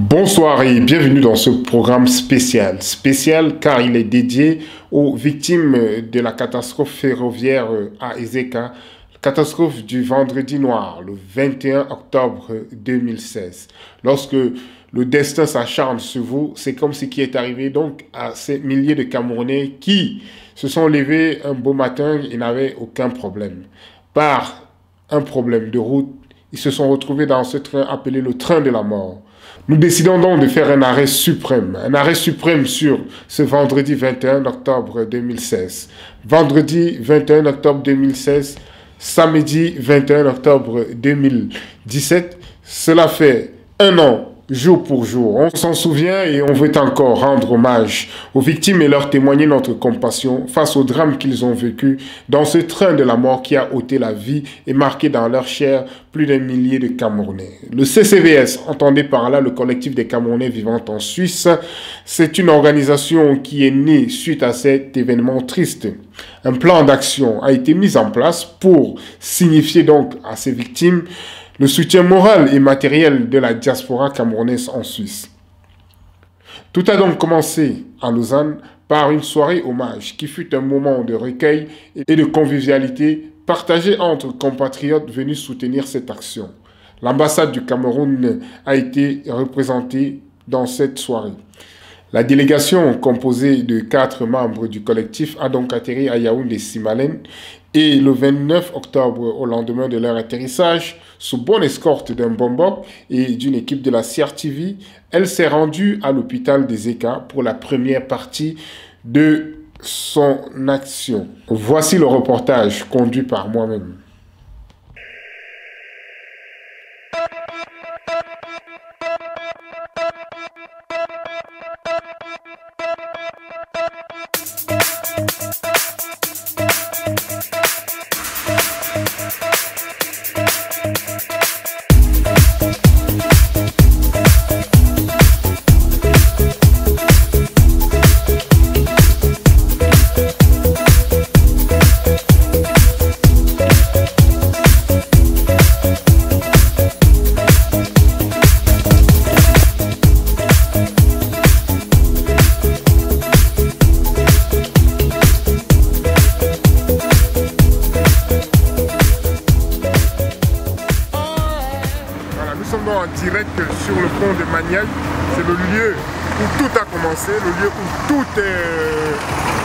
Bonsoir et bienvenue dans ce programme spécial. Spécial car il est dédié aux victimes de la catastrophe ferroviaire à Ezeka, catastrophe du vendredi noir, le 21 octobre 2016. Lorsque le destin s'acharne sur vous, c'est comme ce qui est arrivé donc à ces milliers de Camerounais qui se sont levés un beau matin et n'avaient aucun problème. Par un problème de route, ils se sont retrouvés dans ce train appelé le train de la mort. Nous décidons donc de faire un arrêt suprême sur ce vendredi 21 octobre 2016. Vendredi 21 octobre 2016, samedi 21 octobre 2017, cela fait un an, jour pour jour. On s'en souvient et on veut encore rendre hommage aux victimes et leur témoigner notre compassion face au drame qu'ils ont vécu dans ce train de la mort qui a ôté la vie et marqué dans leur chair plus d'un millier de Camerounais. Le CCVS, entendez par là le collectif des Camerounais vivant en Suisse, c'est une organisation qui est née suite à cet événement triste. Un plan d'action a été mis en place pour signifier donc à ces victimes le soutien moral et matériel de la diaspora camerounaise en Suisse. Tout a donc commencé à Lausanne par une soirée hommage qui fut un moment de recueil et de convivialité partagé entre compatriotes venus soutenir cette action. L'ambassade du Cameroun a été représentée dans cette soirée. La délégation, composée de 4 membres du collectif, a donc atterri à Yaoundé-Simalène et le 29 octobre, au lendemain de leur atterrissage, sous bonne escorte d'un bombok et d'une équipe de la CRTV, elle s'est rendue à l'hôpital d'Ezeka pour la première partie de son action. Voici le reportage conduit par moi-même. En direct sur le pont de Maniaï, c'est le lieu où tout a commencé, le lieu où tout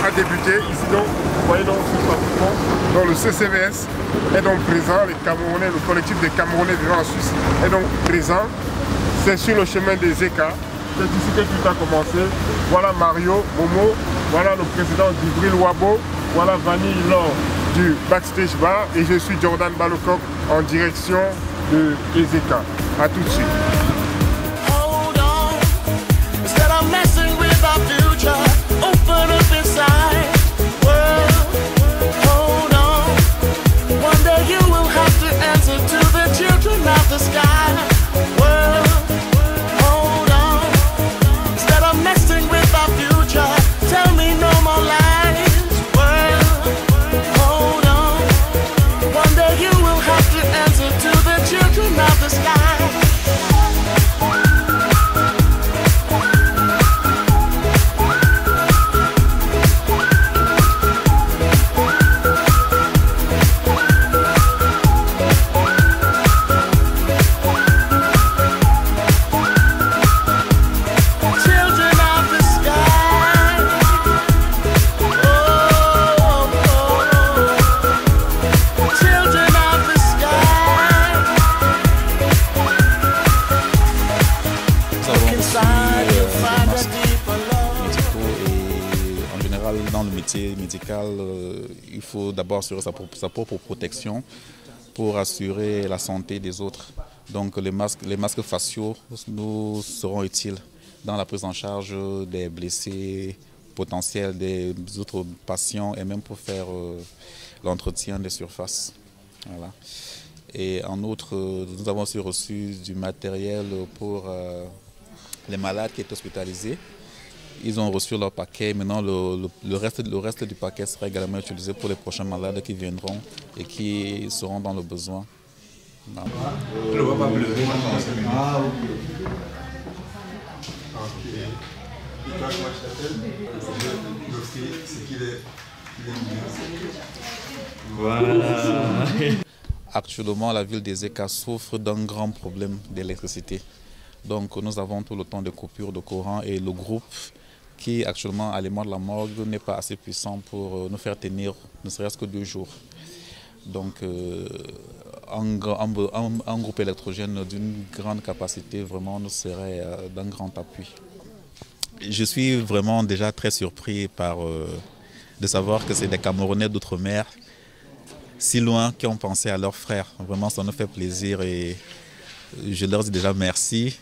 a débuté. Ici donc, vous voyez donc sur le pont, donc le CCVS est donc présent, les Camerounais, le collectif des Camerounais vivant en Suisse est donc présent. C'est sur le chemin des Ezeka, c'est ici que tout a commencé. Voilà Mario, Momo, voilà le président d'Ivril Wabo, voilà Vanille Laure du Backstage Bar et je suis Jordan Balokok en direction de Ezeka. A tout de suite. Hold on, instead of messing with our future, open up inside. World, hold on. One day you will have to answer to the children of the sky. World, hold on. Instead of messing with our future, tell me no more lies. World, hold on. One day you will have to answer to the children of the sky. Dans le métier médical, il faut d'abord assurer sa propre protection pour assurer la santé des autres. Donc les masques faciaux nous seront utiles dans la prise en charge des blessés potentiels, des autres patients et même pour faire l'entretien des surfaces. Voilà. Et en outre, nous avons aussi reçu du matériel pour les malades qui étaient hospitalisés. Ils ont reçu leur paquet. Maintenant, le reste du paquet sera également utilisé pour les prochains malades qui viendront et qui seront dans le besoin. Je ne vois pas pleurer maintenant. Et toi, comment tu t'appelles? C'est qu'il est Voilà. Actuellement, la ville d'Ezeka souffre d'un grand problème d'électricité. Donc nous avons tout le temps de coupures de courant et le groupe qui actuellement alimente la morgue n'est pas assez puissant pour nous faire tenir ne serait-ce que 2 jours. Donc un groupe électrogène d'une grande capacité vraiment nous serait d'un grand appui. Je suis vraiment déjà très surpris de savoir que c'est des Camerounais d'outre-mer si loin qui ont pensé à leurs frères. Vraiment ça nous fait plaisir et je leur dis déjà merci.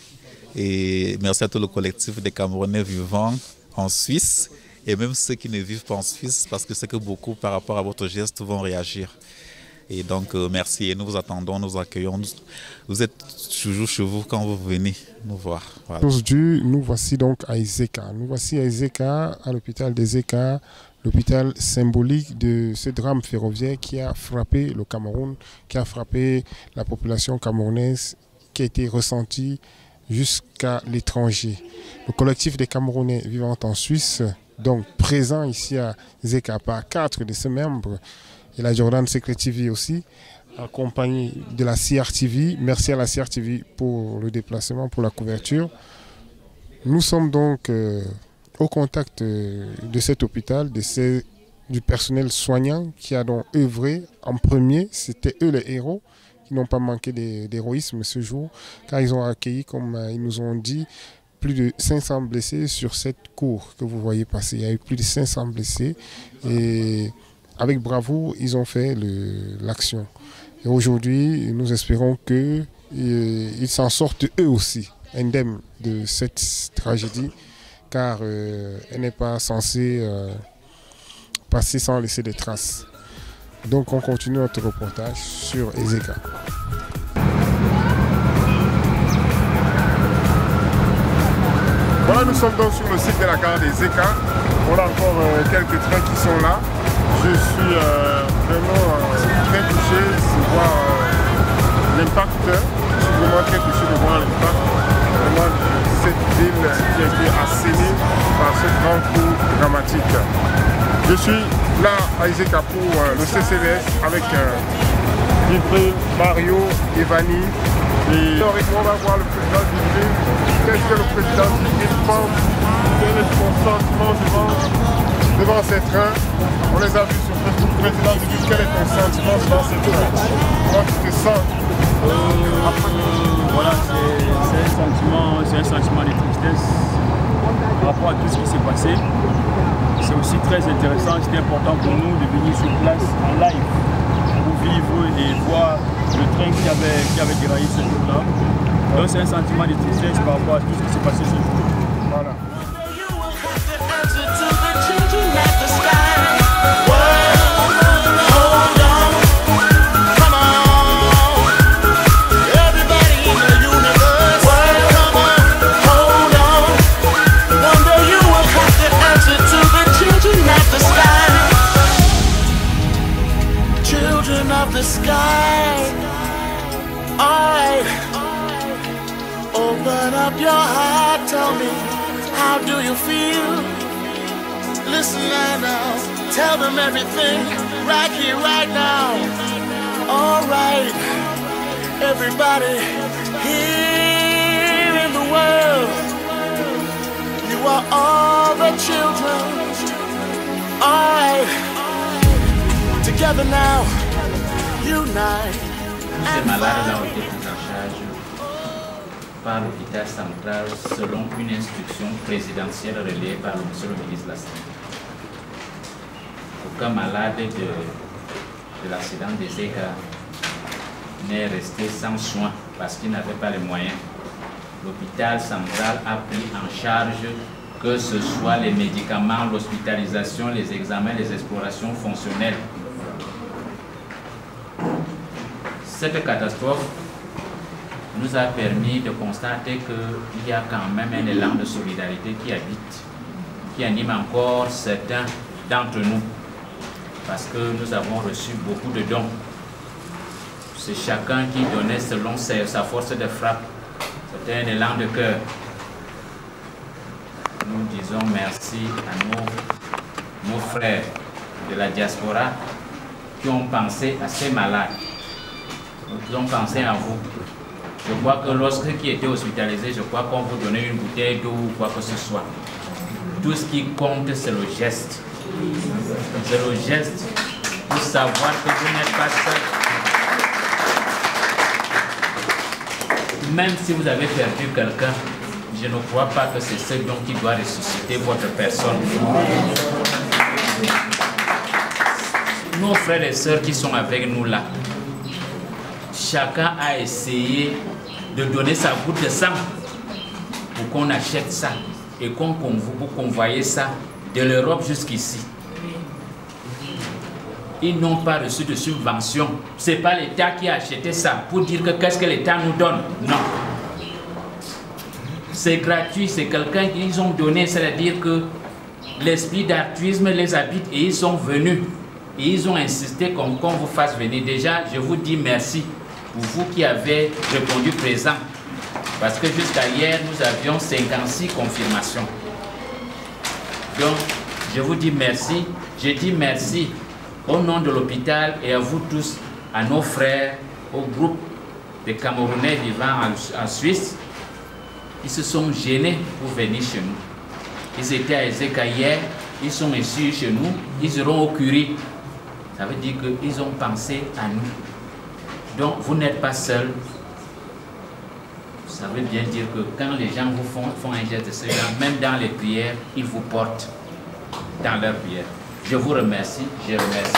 Et merci à tout le collectif des Camerounais vivant en Suisse et même ceux qui ne vivent pas en Suisse parce que c'est que beaucoup par rapport à votre geste vont réagir. Et donc merci et nous vous attendons, nous accueillons. Vous êtes toujours chez vous quand vous venez nous voir. Voilà. Aujourd'hui, nous voici donc à Ezeka. Nous voici à Ezeka, à l'hôpital d'Ezeka, l'hôpital symbolique de ce drame ferroviaire qui a frappé le Cameroun, qui a frappé la population camerounaise, qui a été ressentie jusqu'à l'étranger. Le collectif des Camerounais vivant en Suisse, donc présent ici à Ezeka par 4 de ses membres, et la Jordan Secret TV aussi, accompagné de la CRTV. Merci à la CRTV pour le déplacement, pour la couverture. Nous sommes donc au contact de cet hôpital, du personnel soignant qui a donc œuvré en premier. C'était eux les héros qui n'ont pas manqué d'héroïsme ce jour, car ils ont accueilli, comme ils nous ont dit, plus de 500 blessés sur cette cour que vous voyez passer. Il y a eu plus de 500 blessés et avec bravoure, ils ont fait l'action. Et aujourd'hui, nous espérons qu'ils s'en sortent eux aussi, indemnes de cette tragédie, car elle n'est pas censée passer sans laisser de traces. Donc on continue notre reportage sur Ezeka. Voilà, nous sommes donc sur le site de la gare d'Ezeka. On a encore quelques trains qui sont là. Je suis vraiment très touché de voir l'impact. Je suis vraiment très touché de voir l'impact de cette ville qui a été assainée par ce grand coup dramatique. Je suis là à Ezeka pour le CCVS avec Livré, Mario, Evani. Et on va voir le président du ville. Qu'est-ce que le président du ville pense? Quel est son sentiment devant ces trains? On les a vus sur Facebook. Président du ville, quel est ton sentiment devant ces trains? Comment tu te sens? Voilà, c'est un sentiment de tristesse par rapport à tout ce qui s'est passé. C'est aussi très intéressant, c'était important pour nous de venir sur place en live pour vivre et voir le train qui avait déraillé ce jour-là. Donc c'est un sentiment de tristesse par rapport à tout ce qui s'est passé ce jour. Voilà. Of the sky, alright. Open up your heart, tell me, how do you feel? Listen now, tell them everything, right here, right now. Alright, everybody here in the world, you are all the children. Alright, together now. Ces malades ont été pris en charge par l'hôpital central selon une instruction présidentielle relayée par le monsieur le ministre de la Santé. Aucun malade de l'accident d'Ezeka n'est resté sans soins parce qu'il n'avait pas les moyens. L'hôpital central a pris en charge que ce soit les médicaments, l'hospitalisation, les examens, les explorations fonctionnelles. Cette catastrophe nous a permis de constater qu'il y a quand même un élan de solidarité qui anime encore certains d'entre nous, parce que nous avons reçu beaucoup de dons. C'est chacun qui donnait selon sa force de frappe. C'était un élan de cœur. nous disons merci à nos frères de la diaspora qui ont pensé à ces malades. Ils ont pensé à vous. Je crois que lorsque qui était hospitalisé, je crois qu'on vous donnait une bouteille d'eau ou quoi que ce soit. Tout ce qui compte, c'est le geste. C'est le geste pour savoir que vous n'êtes pas seul. Même si vous avez perdu quelqu'un, je ne crois pas que c'est ce don qui doit ressusciter votre personne. Nos frères et sœurs qui sont avec nous là, chacun a essayé de donner sa goutte de sang pour qu'on achète ça et qu'on convoie ça de l'Europe jusqu'ici. Ils n'ont pas reçu de subvention. Ce n'est pas l'État qui a acheté ça pour dire que qu'est-ce que l'État nous donne. Non. C'est gratuit, c'est quelqu'un qu'ils ont donné, c'est-à-dire que l'esprit d'altruisme les habite et ils sont venus. Et ils ont insisté qu'on vous fasse venir. Déjà, je vous dis merci pour vous qui avez répondu présent. Parce que jusqu'à hier, nous avions 56 confirmations. Donc, je vous dis merci. Je dis merci au nom de l'hôpital et à vous tous, à nos frères, au groupe de Camerounais vivant en Suisse. Ils se sont gênés pour venir chez nous. Ils étaient à Ezeka hier, ils sont ici chez nous, ils iront au Curie. Ça veut dire qu'ils ont pensé à nous. Donc, vous n'êtes pas seuls. Ça veut bien dire que quand les gens vous font un geste de ce genre, même dans les prières, ils vous portent dans leurs prières. Je vous remercie, je remercie.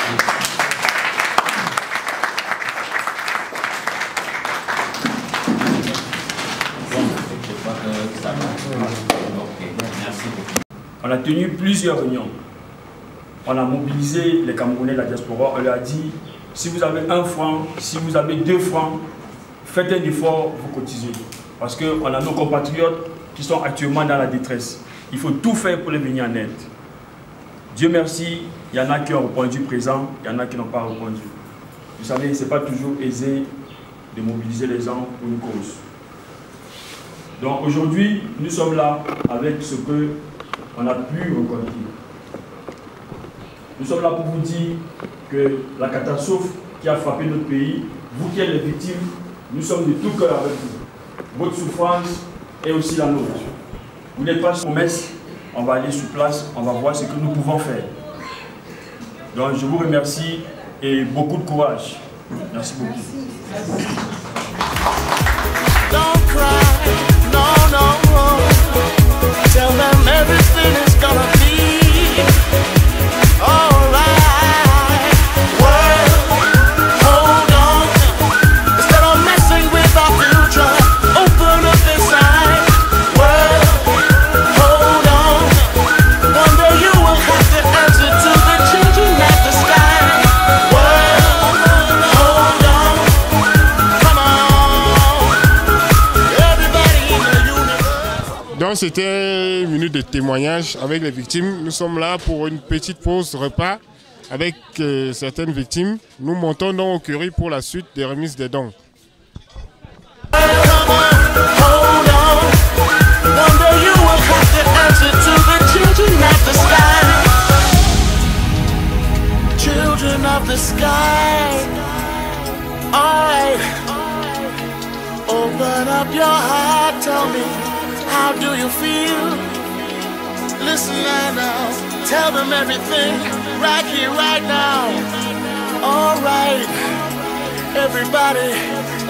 Bon, je crois que ça va. Ok, merci beaucoup. On a tenu plusieurs réunions. On a mobilisé les Camerounais de la diaspora. On leur a dit, si vous avez 1 franc, si vous avez 2 francs, faites un effort, vous cotisez. Parce qu'on a nos compatriotes qui sont actuellement dans la détresse. Il faut tout faire pour les venir en aide. Dieu merci, il y en a qui ont répondu présent, il y en a qui n'ont pas répondu. Vous savez, ce n'est pas toujours aisé de mobiliser les gens pour une cause. Donc aujourd'hui, nous sommes là avec ce qu'on a pu reconnaître. Nous sommes là pour vous dire que la catastrophe qui a frappé notre pays, vous qui êtes les victimes, nous sommes de tout cœur avec vous. Votre souffrance est aussi la nôtre. Vous n'êtes pas sur messe, on va aller sur place, on va voir ce que nous pouvons faire. Donc je vous remercie et beaucoup de courage. Merci beaucoup. Don't cry, no, no. Tell them everything is gonna be alright. World, hold on. Instead of messing with our future, open up inside. World, hold on. One day you will have to answer to the changing of the sky. World, hold on. Come on. Everybody in the universe. Donc c'était une minute de témoignage avec les victimes. Nous sommes là pour une petite pause repas avec certaines victimes. Nous montons donc au Curie pour la suite des remises des dons. Come on, hold on. One day you will have to answer to the children of the sky. Children of the sky. Alright. Open up your heart, tell me, how do you feel? Listen now, tell them everything, right here, right now. Alright, everybody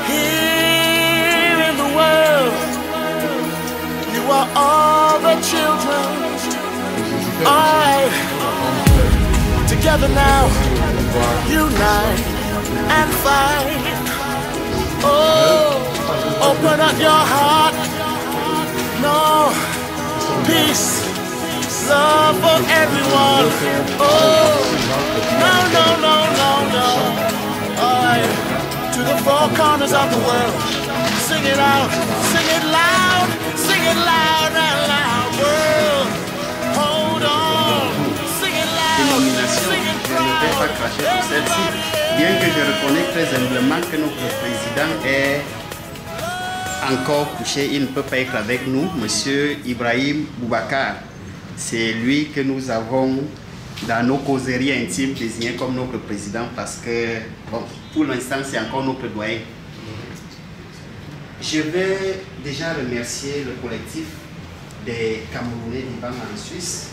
here in the world, you are all the children. Alright, together now, unite and fight. Oh, open up your heart. No, peace, love for everyone. Oh, no, no, no, no, no. Alright, to the four corners of the world. Sing it out, sing it loud, sing it loud and loud. World, hold on, sing it loud, sing it Je ne vais pas cracher pour celle-ci, bien que je reconnais très humblement que notre président est encore couché, il ne peut pas être avec nous, Monsieur Ibrahim Boubacar. C'est lui que nous avons dans nos causeries intimes désigné comme notre président parce que, bon, pour l'instant, c'est encore notre doyen. Je vais déjà remercier le collectif des Camerounais vivant en Suisse,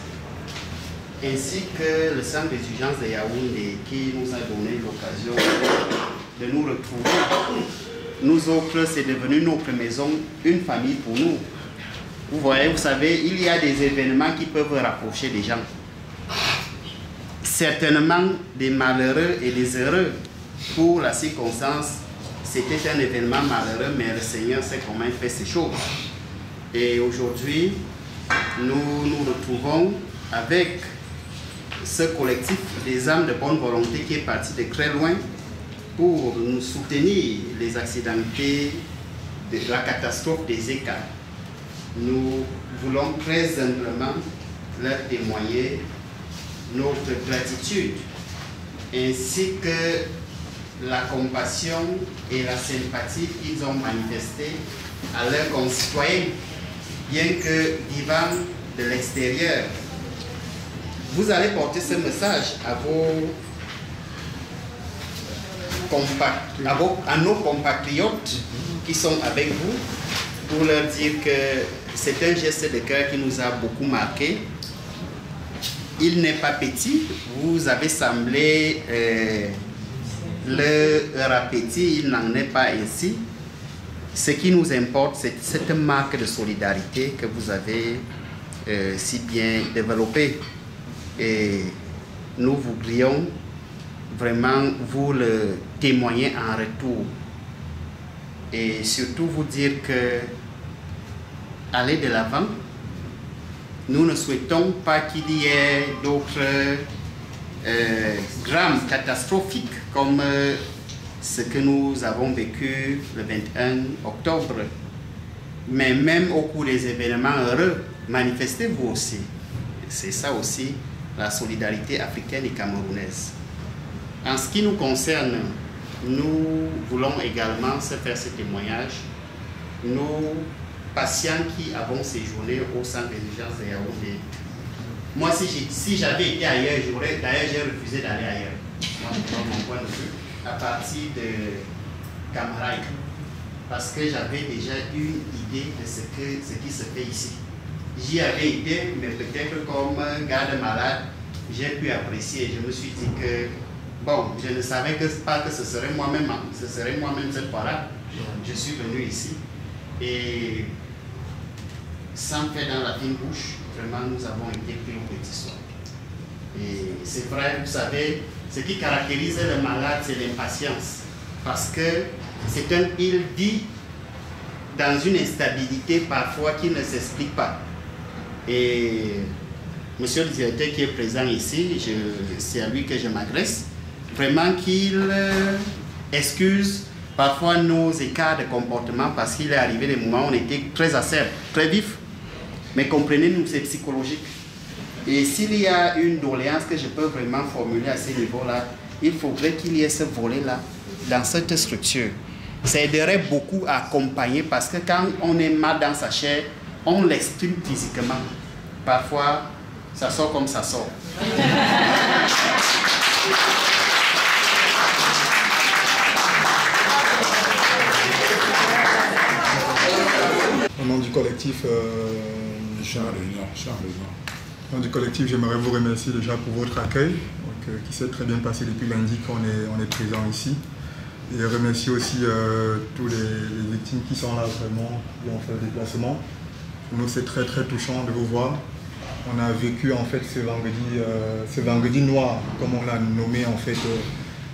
ainsi que le centre des urgences de Yaoundé qui nous a donné l'occasion de nous retrouver. Nous autres, c'est devenu notre maison, une famille pour nous. Vous voyez, vous savez, il y a des événements qui peuvent rapprocher des gens. Certainement des malheureux et des heureux. Pour la circonstance, c'était un événement malheureux, mais le Seigneur sait comment il fait ces choses. Et aujourd'hui, nous nous retrouvons avec ce collectif des âmes de bonne volonté qui est parti de très loin pour nous soutenir les accidentés de la catastrophe des ECA. Nous voulons très humblement leur témoigner notre gratitude ainsi que la compassion et la sympathie qu'ils ont manifestée à leurs concitoyens, bien que vivant de l'extérieur. Vous allez porter ce message à nos compatriotes qui sont avec vous pour leur dire que c'est un geste de cœur qui nous a beaucoup marqué. Il n'est pas petit, vous avez semblé leur appétit, il n'en est pas ainsi. Ce qui nous importe, c'est cette marque de solidarité que vous avez si bien développée. Et nous voudrions vraiment vous le témoigner en retour. Et surtout vous dire que allez de l'avant. Nous ne souhaitons pas qu'il y ait d'autres drames catastrophiques comme ce que nous avons vécu le 21 octobre. Mais même au cours des événements heureux, manifestez-vous aussi. C'est ça aussi la solidarité africaine et camerounaise. En ce qui nous concerne, nous voulons également se faire ce témoignage. Nos patients qui avons séjourné au centre des urgences de Yaoundé. Moi, si j'avais été ailleurs, d'ailleurs j'ai refusé d'aller ailleurs. Moi, dans mon point de vue, à partir de Camaraï. Parce que j'avais déjà une idée de ce qui se fait ici. J'y avais été, mais peut-être comme garde malade, j'ai pu apprécier. Je me suis dit que, bon, je ne savais pas que ce serait moi-même cette fois-là. Je suis venu ici. Et sans faire dans la fine bouche, vraiment nous avons été pris au petit soin. Et c'est vrai, vous savez, ce qui caractérise le malade, c'est l'impatience. Parce que il dit dans une instabilité parfois qui ne s'explique pas. Et monsieur le directeur qui est présent ici, c'est à lui que je m'adresse, vraiment qu'il excuse parfois nos écarts de comportement parce qu'il est arrivé des moments où on était très acerbe, très vif. Mais comprenez-nous, c'est psychologique. Et s'il y a une doléance que je peux vraiment formuler à ce niveau-là, il faudrait qu'il y ait ce volet-là dans cette structure. Ça aiderait beaucoup à accompagner parce que quand on est mal dans sa chair, on l'exprime physiquement. Parfois, ça sort comme ça sort. Au nom du collectif, au nom du collectif, j'aimerais vous remercier déjà pour votre accueil, qui s'est très bien passé depuis lundi qu'on est présent ici. Et remercier aussi tous les victimes qui sont là vraiment, qui ont fait le déplacement. Pour nous, c'est très très touchant de vous voir. On a vécu en fait ce vendredi noir, comme on l'a nommé en fait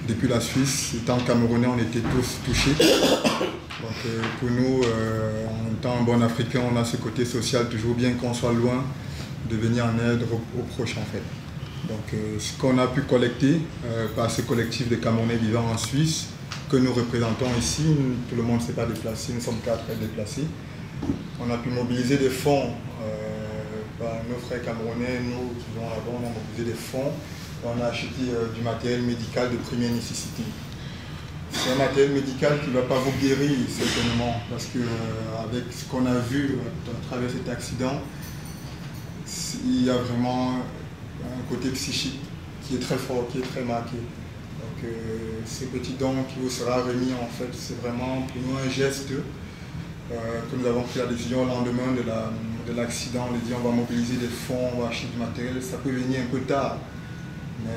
depuis la Suisse. Étant Camerounais, on était tous touchés. Donc pour nous, en tant que bon Africain, on a ce côté social, toujours bien qu'on soit loin, de venir en aide aux proches en fait. Donc ce qu'on a pu collecter par ce collectif de Camerounais vivant en Suisse, que nous représentons ici, tout le monde ne s'est pas déplacé, nous sommes 4 déplacés. On a pu mobiliser des fonds par nos frères camerounais, nous qui vivons là-bas, on a mobilisé des fonds, on a acheté du matériel médical de première nécessité. C'est un matériel médical qui ne va pas vous guérir certainement, parce que avec ce qu'on a vu à travers cet accident, il y a vraiment un côté psychique qui est très fort, qui est très marqué. Donc ces petits dons qui vous sera remis, en fait, c'est vraiment pour nous un geste que nous avons pris la décision au lendemain de l'accident. On a dit on va mobiliser des fonds, on va acheter du matériel. Ça peut venir un peu tard, mais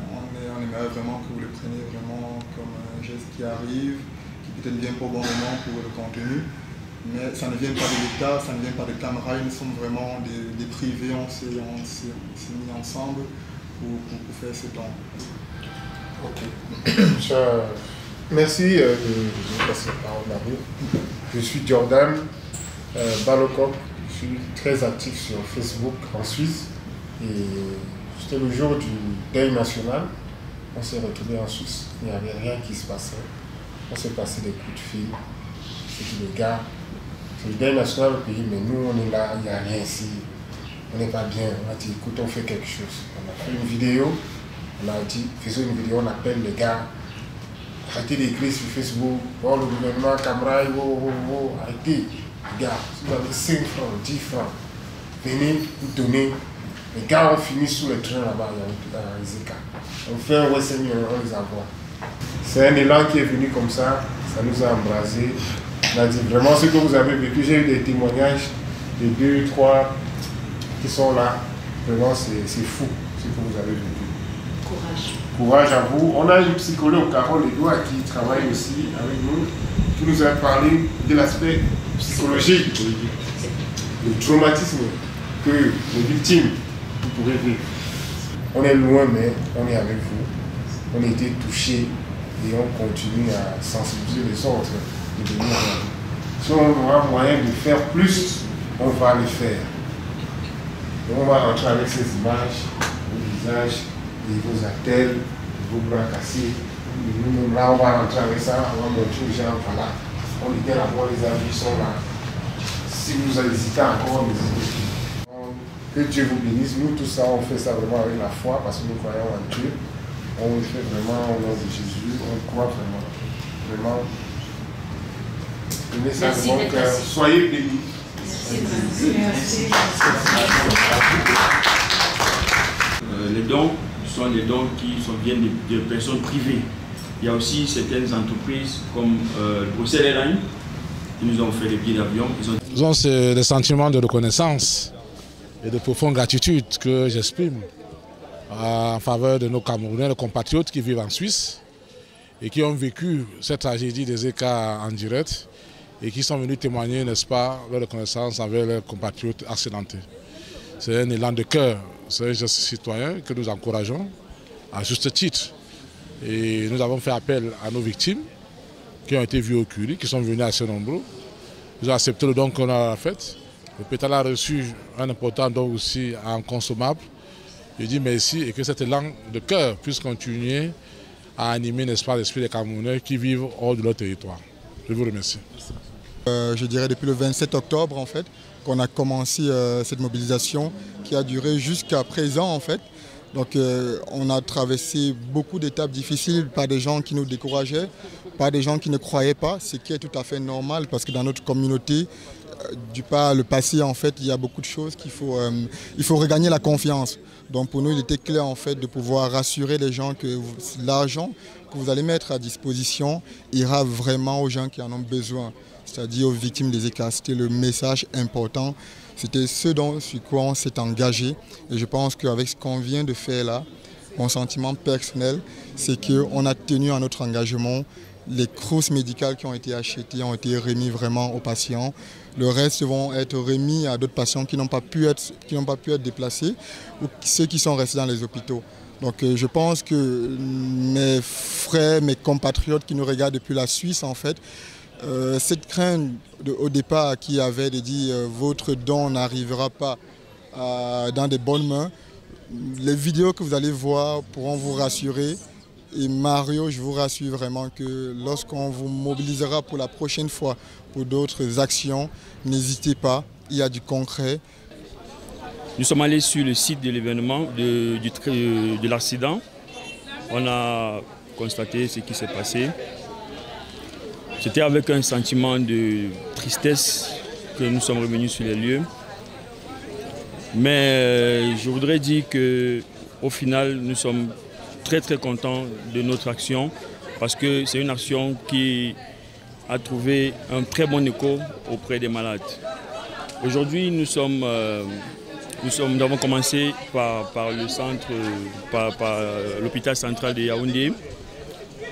on aimerait vraiment que vous le preniez vraiment comme un geste qui arrive, qui peut-être vient pour bon moment pour le contenu. Mais ça ne vient pas de l'État, ça ne vient pas de Camrail, nous sommes vraiment des privés, on s'est mis ensemble pour faire ce don. Ok. Merci de passer la parole à vous. Je suis Jordan Balokop, je suis très actif sur Facebook en Suisse. Et c'était le jour du deuil national. On s'est retrouvés en Suisse, il n'y avait rien qui se passait. On s'est passé des coups de fil. C'était le gars. C'est le deuil national au pays, mais nous on est là, il n'y a rien ici. On n'est pas bien. On a dit écoute, on fait quelque chose. On a fait une vidéo. On a dit faisons une vidéo, on appelle les gars. Arrêtez d'écrire sur Facebook, oh le gouvernement Camrail, arrêtez. Les gars, si vous avez 5 francs, 10 francs, venez vous donner. Les gars ont fini sous le train là-bas, à Ezeka. On fait un WSM, on les envoie. C'est un élan qui est venu comme ça nous a embrasés. On a dit vraiment ce que vous avez vécu. J'ai eu des témoignages de 2, 3 qui sont là. Vraiment, c'est fou ce que vous avez vécu. Courage à vous. On a une psychologue, Carole Edouard, qui travaille aussi avec nous, qui nous a parlé de l'aspect psychologique, le traumatisme que les victimes pourraient vivre. On est loin, mais on est avec vous. On a été touchés et on continue à sensibiliser les autres de venir vers nous. Si on aura moyen de faire plus, on va le faire. Donc on va rentrer avec ces images, vos visages, et vos attelles, vos bras cassés. Nous, là, on va rentrer avec ça, on va montrer aux gens, voilà. On était là-bas, les amis sont là. Si vous hésitez encore, n'hésitez pas. Que Dieu vous bénisse. Nous, tout ça, on fait ça vraiment avec la foi parce que nous croyons en Dieu. On le fait vraiment au nom de Jésus. On croit vraiment. Vraiment. Tenez ça de mon cœur. Soyez bénis. Les dons sont des dons qui viennent de personnes privées. Il y a aussi certaines entreprises comme Bruxelles Airlines qui nous ont fait des billets d'avion. C'est des sentiments de reconnaissance et de profonde gratitude que j'exprime en faveur de nos Camerounais, nos compatriotes qui vivent en Suisse et qui ont vécu cette tragédie des Ezeka en direct et qui sont venus témoigner, n'est-ce pas, leur reconnaissance envers leurs compatriotes accidentés. C'est un élan de cœur, c'est un geste citoyen que nous encourageons à juste titre. Et nous avons fait appel à nos victimes qui ont été vues au Curie, qui sont venus assez nombreux. Ils ont accepté le don qu'on a fait. Le pétale a reçu un important don aussi en consommable. Je dis merci et que cet élan de cœur puisse continuer à animer, n'est-ce pas, l'esprit des Camerounais qui vivent hors de leur territoire. Je vous remercie. Je dirais depuis le 27 octobre en fait qu'on a commencé cette mobilisation qui a duré jusqu'à présent en fait. Donc on a traversé beaucoup d'étapes difficiles, pas des gens qui nous décourageaient, pas des gens qui ne croyaient pas, ce qui est tout à fait normal parce que dans notre communauté, du par le passé en fait, il y a beaucoup de choses qu'il faut, il faut regagner la confiance. Donc pour nous, il était clair en fait de pouvoir rassurer les gens que l'argent que vous allez mettre à disposition ira vraiment aux gens qui en ont besoin, c'est-à-dire aux victimes des Ezeka. C'était le message important. C'était ce sur quoi on s'est engagé et je pense qu'avec ce qu'on vient de faire là, mon sentiment personnel, c'est qu'on a tenu à notre engagement. Les crousses médicales qui ont été achetées ont été remis vraiment aux patients. Le reste vont être remis à d'autres patients qui n'ont pas pu être déplacés ou ceux qui sont restés dans les hôpitaux. Donc je pense que mes frères, mes compatriotes qui nous regardent depuis la Suisse en fait, cette crainte au départ qu'il y avait de dire votre don n'arrivera pas dans des bonnes mains, les vidéos que vous allez voir pourront vous rassurer. Et Mario, je vous rassure vraiment que lorsqu'on vous mobilisera pour la prochaine fois pour d'autres actions, n'hésitez pas, il y a du concret. Nous sommes allés sur le site de l'événement, de l'accident. On a constaté ce qui s'est passé. C'était avec un sentiment de tristesse que nous sommes revenus sur les lieux. Mais je voudrais dire qu'au final, nous sommes très contents de notre action parce que c'est une action qui a trouvé un très bon écho auprès des malades. Aujourd'hui, nous avons commencé par le centre, par l'hôpital central de Yaoundé,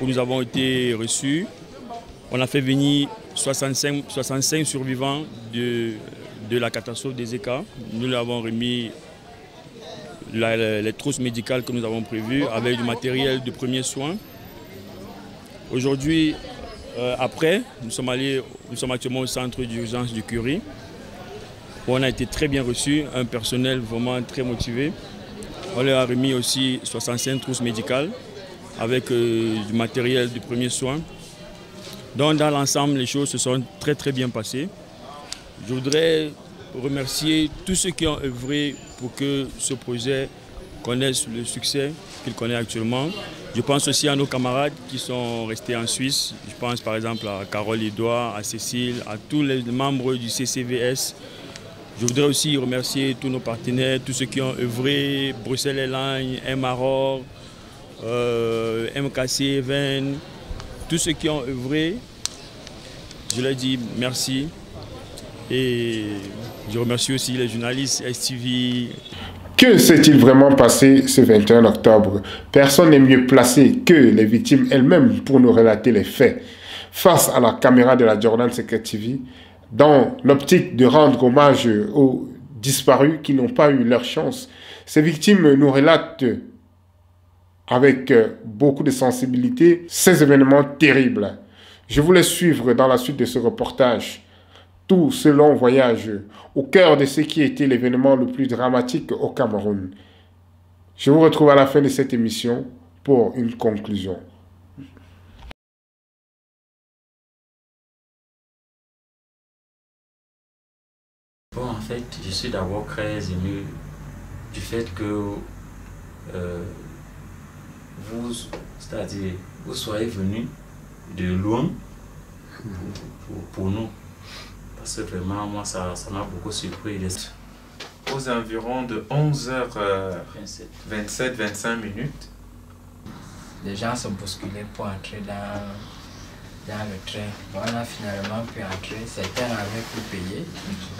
où nous avons été reçus. On a fait venir 65 survivants de la catastrophe des ECA. Nous leur avons remis les trousses médicales que nous avons prévues avec du matériel de premiers soins. Aujourd'hui, après, nous sommes actuellement au centre d'urgence du Curie, où on a été très bien reçus, un personnel vraiment très motivé. On leur a remis aussi 65 trousses médicales avec du matériel de premiers soins. Donc dans l'ensemble, les choses se sont très bien passées. Je voudrais remercier tous ceux qui ont œuvré pour que ce projet connaisse le succès qu'il connaît actuellement. Je pense aussi à nos camarades qui sont restés en Suisse. Je pense par exemple à Carole Edouard, à Cécile, à tous les membres du CCVS. Je voudrais aussi remercier tous nos partenaires, tous ceux qui ont œuvré, Bruxelles Airlines, MROR, MKC Even, tous ceux qui ont œuvré. Je leur dis merci. Et je remercie aussi les journalistes STV. Que s'est-il vraiment passé ce 21 octobre? Personne n'est mieux placé que les victimes elles-mêmes pour nous relater les faits. Face à la caméra de la Jordan Secret TV, dans l'optique de rendre hommage aux disparus qui n'ont pas eu leur chance, ces victimes nous relatent avec beaucoup de sensibilité ces événements terribles. Je vous laisse suivre dans la suite de ce reportage tout ce long voyage au cœur de ce qui était l'événement le plus dramatique au Cameroun. Je vous retrouve à la fin de cette émission pour une conclusion. Bon, en fait, je suis d'abord très ému du fait que vous soyez venus de loin pour nous. Parce que vraiment, moi, ça m'a beaucoup surpris. Aux environs de 11h27-25 minutes. Les gens se bousculaient pour entrer dans le train. On a finalement pu entrer. Certains avaient pu payer.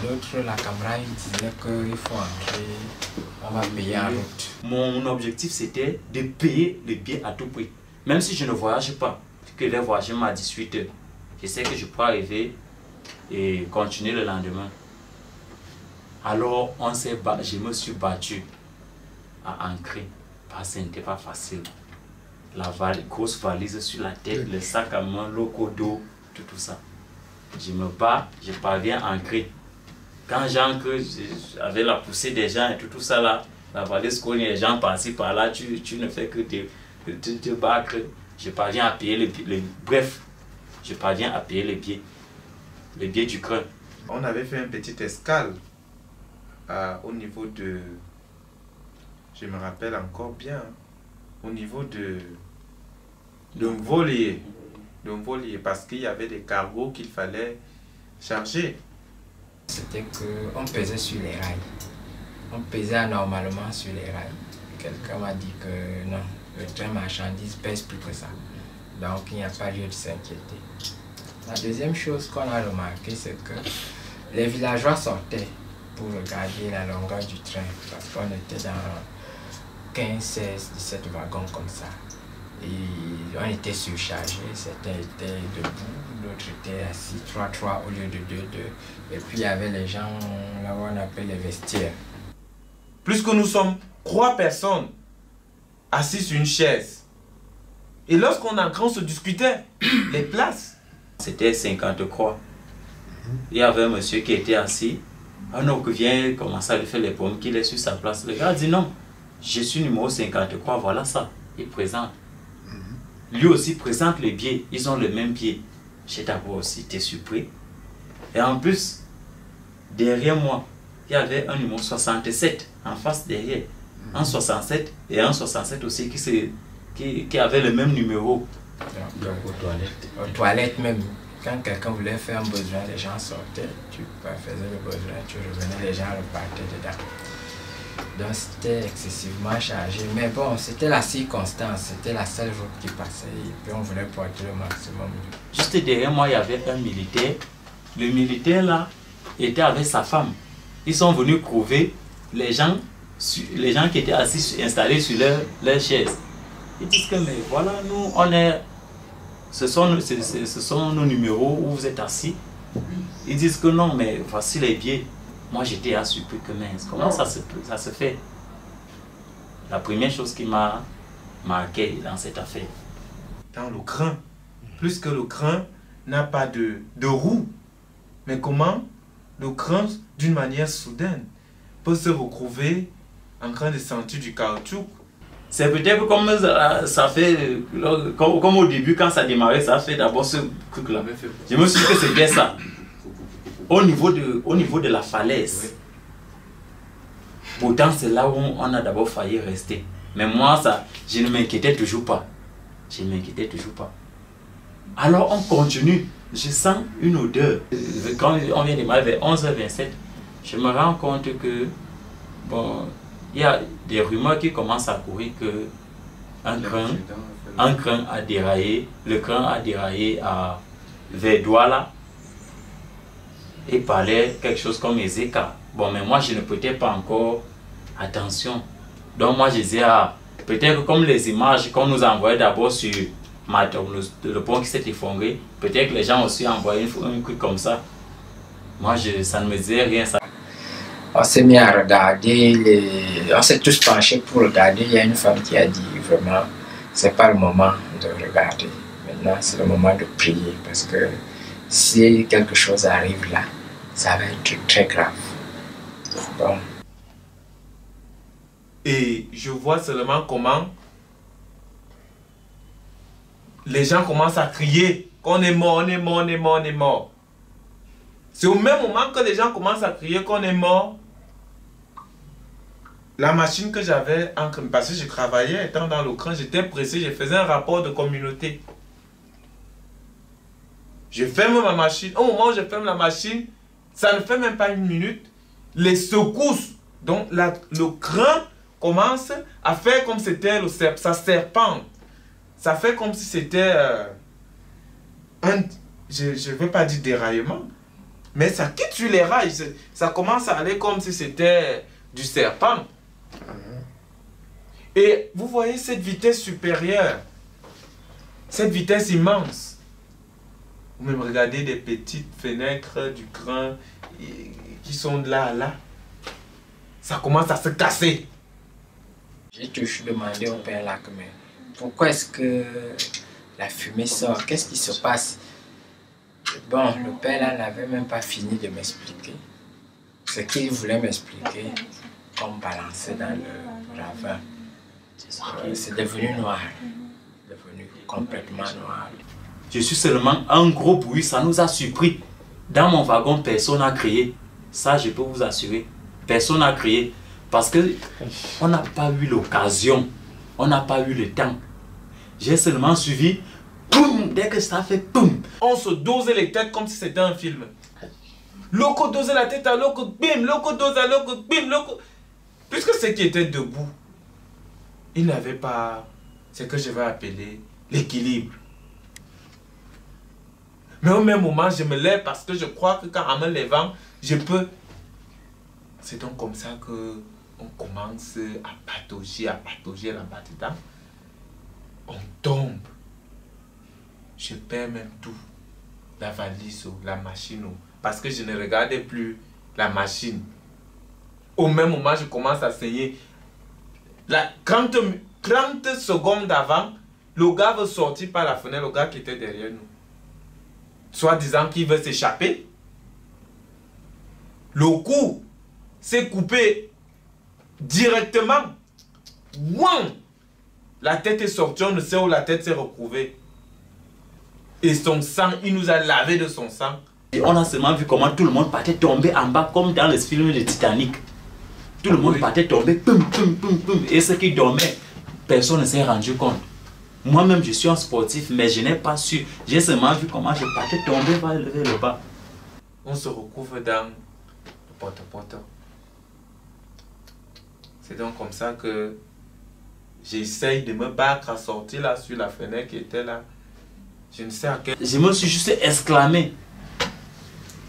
D'autres, la caméra, ils disaient qu'il faut entrer. On va payer en route. Mon objectif, c'était de payer le billet à tout prix. Même si je ne voyage pas, que les voyages à 18h. Je sais que je peux arriver et continuer le lendemain. Alors je me suis battu à ancrer parce que ce n'était pas facile. La grosse valise sur la tête, le sac à main, le codo, tout ça. Je me bats, je parviens à ancrer. Quand j'ancre, avec la poussée des gens et tout ça là, la valise cogne, les gens par-ci par-là, tu ne fais que te battre. Je parviens à payer le billet. Bref, je parviens à payer le billet du crâne. On avait fait une petite escale au niveau de... Je me rappelle encore bien, au niveau d'un volier. Parce qu'il y avait des cargos qu'il fallait charger. C'était qu'on pesait sur les rails. On pesait anormalement sur les rails. Quelqu'un m'a dit que non, le train marchandise pèse plus que ça. Donc il n'y a pas lieu de s'inquiéter. La deuxième chose qu'on a remarqué, c'est que les villageois sortaient pour regarder la longueur du train. Parce qu'on était dans 15, 16, 17 wagons comme ça. Et on était surchargés. Certains étaient debout, d'autres étaient assis 3-3 au lieu de 2-2. Et puis il y avait les gens, là où on appelle les vestiaires. Puisque nous sommes 3 personnes assises sur une chaise. Et lorsqu'on entrait, on se discutait les places. C'était 50 croix. Il y avait un monsieur qui était assis. Un homme qui vient commencer à lui faire les pommes, qu'il est sur sa place. Le gars dit non, je suis numéro 50 croix, voilà ça. Il présente. Lui aussi présente les billets. Ils ont le même billet. J'ai d'abord aussi été surpris. Et en plus, derrière moi, il y avait un numéro 67 en face derrière. Un 67 et un 67 aussi qui avait le même numéro. Donc aux toilettes. Aux toilettes même. Quand quelqu'un voulait faire un besoin, les gens sortaient, tu faisais le besoin, tu revenais, les gens repartaient dedans. Donc c'était excessivement chargé. Mais bon, c'était la circonstance, c'était la seule route qui passait. Et puis on voulait porter le maximum. Juste derrière moi, il y avait un militaire. Le militaire là était avec sa femme. Ils sont venus trouver les gens qui étaient assis, installés sur leur chaise. Ils disent que mais voilà, nous on est... Ce sont nos numéros où vous êtes assis. Ils disent que non, mais voici les billets. Moi j'étais surpris que mince, comment ça se fait? La première chose qui m'a marqué dans cette affaire. Dans le train, plus que le train n'a pas de roue. Mais comment le train, d'une manière soudaine, peut se retrouver en train de sentir du caoutchouc? C'est peut-être comme ça fait, comme au début quand ça démarrait, ça a fait d'abord ce truc-là. Je me suis dit que c'est bien ça. Au niveau de la falaise. Pourtant, c'est là où on a d'abord failli rester. Mais moi, je ne m'inquiétais toujours pas. Je ne m'inquiétais toujours pas. Alors, on continue. Je sens une odeur. Quand on vient de démarrer vers 11h27, je me rends compte que, bon, il y a des rumeurs qui commencent à courir que un train a déraillé. Le train a déraillé vers Douala et parlait quelque chose comme Ezeka. Bon, mais moi, je ne prêtais pas encore attention. Donc, moi, je disais, peut-être comme les images qu'on nous a envoyées d'abord sur le pont qui s'est effondré, peut-être que les gens aussi envoyé un truc comme ça. Moi, ça ne me disait rien. Ça. On s'est mis à regarder, on s'est tous penchés pour regarder. Il y a une femme qui a dit vraiment, c'est pas le moment de regarder. Maintenant, c'est le moment de prier parce que si quelque chose arrive là, ça va être très grave. Bon. Et je vois seulement comment les gens commencent à crier qu'on est mort, on est mort, on est mort, on est mort. C'est au même moment que les gens commencent à crier qu'on est mort. La machine que j'avais, parce que je travaillais étant dans le train, j'étais pressé, je faisais un rapport de communauté. Je ferme ma machine. Au moment où je ferme la machine, ça ne fait même pas une minute. Les secousses, donc le train commence à faire comme si c'était sa serpente. Ça fait comme si c'était je ne veux pas dire déraillement, mais ça quitte sur les rails. Ça commence à aller comme si c'était du serpent. Et vous voyez cette vitesse supérieure, cette vitesse immense. Vous même regardez des petites fenêtres du train qui sont de là à là. Ça commence à se casser. J'ai toujours demandé au père là, mais pourquoi est-ce que la fumée sort? Qu'est-ce qui se passe? Bon, le père là n'avait même pas fini de m'expliquer. Ce qu'il voulait m'expliquer, on balançait dans le ravin. C'est devenu noir. Devenu complètement noir. Je suis seulement un gros bruit, ça nous a surpris. Dans mon wagon, personne n'a crié. Ça, je peux vous assurer. Personne n'a crié. Parce qu'on n'a pas eu l'occasion. On n'a pas eu le temps. J'ai seulement suivi. Boum, dès que ça fait boum. On se dosait les têtes comme si c'était un film. L'autre dosait la tête à l'autre, bim, l'autre dosait à l'autre, bim, l'autre. Puisque ceux qui étaient debout, ils n'avaient pas ce que je vais appeler l'équilibre. Mais au même moment, je me lève parce que je crois que quand en me levant, je peux. C'est donc comme ça que on commence à patauger là-bas dedans. On tombe. Je perds même tout. La valise, la machine. Parce que je ne regardais plus la machine. Au même moment, je commence à saigner. 30 secondes avant, le gars veut sortir par la fenêtre, le gars qui était derrière nous. Soit disant qu'il veut s'échapper. Le cou s'est coupé directement. Ouang! La tête est sortie, on ne sait où la tête s'est retrouvée. Et son sang, il nous a lavé de son sang. Et on a seulement vu comment tout le monde partait tomber en bas, comme dans les films de Titanic. Tout le monde partait tomber, pum, pum, pum, pum. Et ceux qui dormaient, personne ne s'est rendu compte. Moi-même, je suis un sportif, mais je n'ai pas su. J'ai seulement vu comment je partais tomber vers le bas. On se recouvre dans le porte-à-porte. C'est donc comme ça que j'essaye de me battre à sortir là sur la fenêtre qui était là. Je ne sais à quel... Je me suis juste exclamé,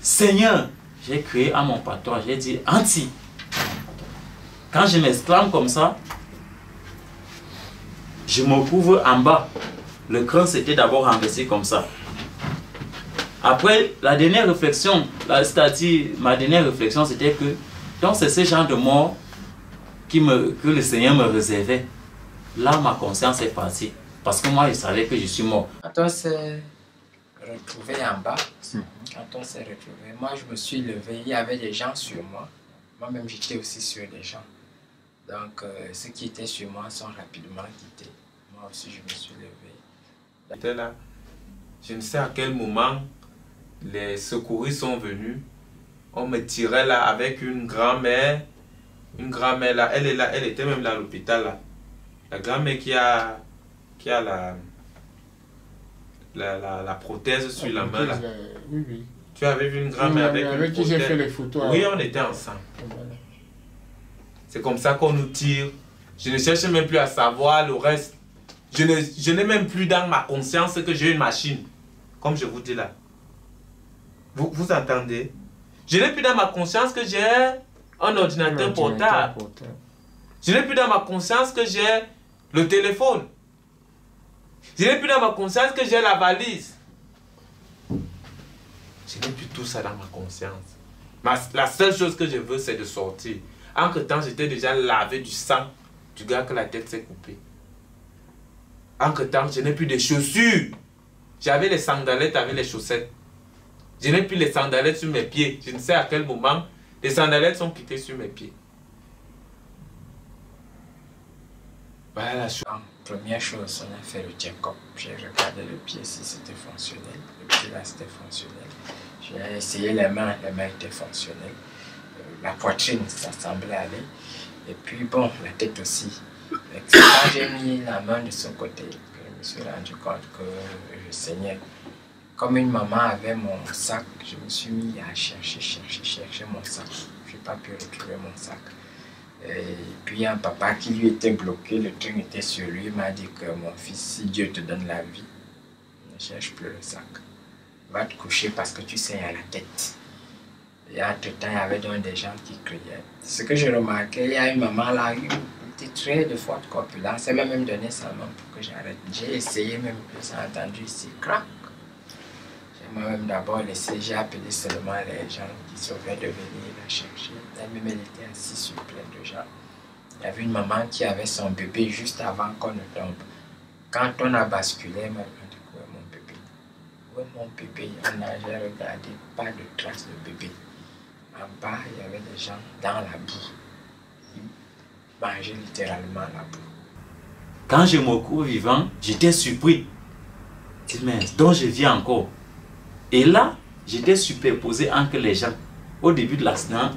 Seigneur, j'ai crié à mon patron, j'ai dit, Anti. Quand je m'exclame comme ça, je me couvre en bas. Le crâne s'était d'abord renversé comme ça. Après, la dernière réflexion, c'est-à-dire ma dernière réflexion, c'était que donc c'est ce genre de mort que le Seigneur me réservait. Là, ma conscience est partie. Parce que moi, je savais que je suis mort. Quand on s'est retrouvé en bas, moi, je me suis levé. Il y avait des gens sur moi. Moi-même, j'étais aussi sur des gens. Donc, ceux qui étaient sur moi sont rapidement quittés. Moi aussi, je me suis levé. J'étais là. Je ne sais à quel moment les secouristes sont venus. On me tirait là avec une grand-mère. Une grand-mère là, elle est là, elle était même là à l'hôpital là. La grand-mère qui a la prothèse sur la main là. Oui, oui. Tu avais vu une grand-mère avec une qui j'ai fait les photos. Oui, on était ensemble. C'est comme ça qu'on nous tire. Je ne cherche même plus à savoir le reste. Je n'ai même plus dans ma conscience que j'ai une machine. Comme je vous dis là. Vous entendez? Je n'ai plus dans ma conscience que j'ai un ordinateur portable. Je n'ai plus dans ma conscience que j'ai le téléphone. Je n'ai plus dans ma conscience que j'ai la valise. Je n'ai plus tout ça dans ma conscience. La seule chose que je veux, c'est de sortir. Entre-temps, j'étais déjà lavé du sang du gars que la tête s'est coupée. Entre-temps, je n'ai plus de chaussures. J'avais les sandalettes avec les chaussettes. Je n'ai plus les sandalettes sur mes pieds. Je ne sais à quel moment les sandalettes sont quittées sur mes pieds. Voilà la chose. Première chose, on a fait le check-up. J'ai regardé le pied si c'était fonctionnel. Le pied là, c'était fonctionnel. J'ai essayé les mains étaient fonctionnelles. La poitrine, ça semblait aller. Et puis bon, la tête aussi. Quand j'ai mis la main de ce côté, je me suis rendu compte que je saignais. Comme une maman avait mon sac, je me suis mis à chercher mon sac. Je n'ai pas pu retrouver mon sac. Et puis un papa qui lui était bloqué, le train était sur lui, m'a dit que mon fils, si Dieu te donne la vie, ne cherche plus le sac. Va te coucher parce que tu saignes à la tête. Et entre-temps, il y avait donc des gens qui criaient. Ce que j'ai remarqué, il y a une maman là, qui était très de forte corpulence. Elle m'a même donné sa main pour que j'arrête. J'ai essayé même, j'ai entendu ici, crac. J'ai moi-même d'abord laissé, j'ai appelé seulement les gens qui sauvaient de venir la chercher. Elle-même, elle était assise sur plein de gens. Il y avait une maman qui avait son bébé juste avant qu'on ne tombe. Quand on a basculé, elle m'a dit, où est mon bébé? Où est mon bébé? J'ai regardé, pas de traces de bébé. En bas, il y avait des gens dans la boue. Ils mangeaient littéralement la boue. Quand je me couvre vivant, j'étais surpris. Je dis, mais donc je vis encore. Et là, j'étais superposé entre les gens. Au début de l'accident,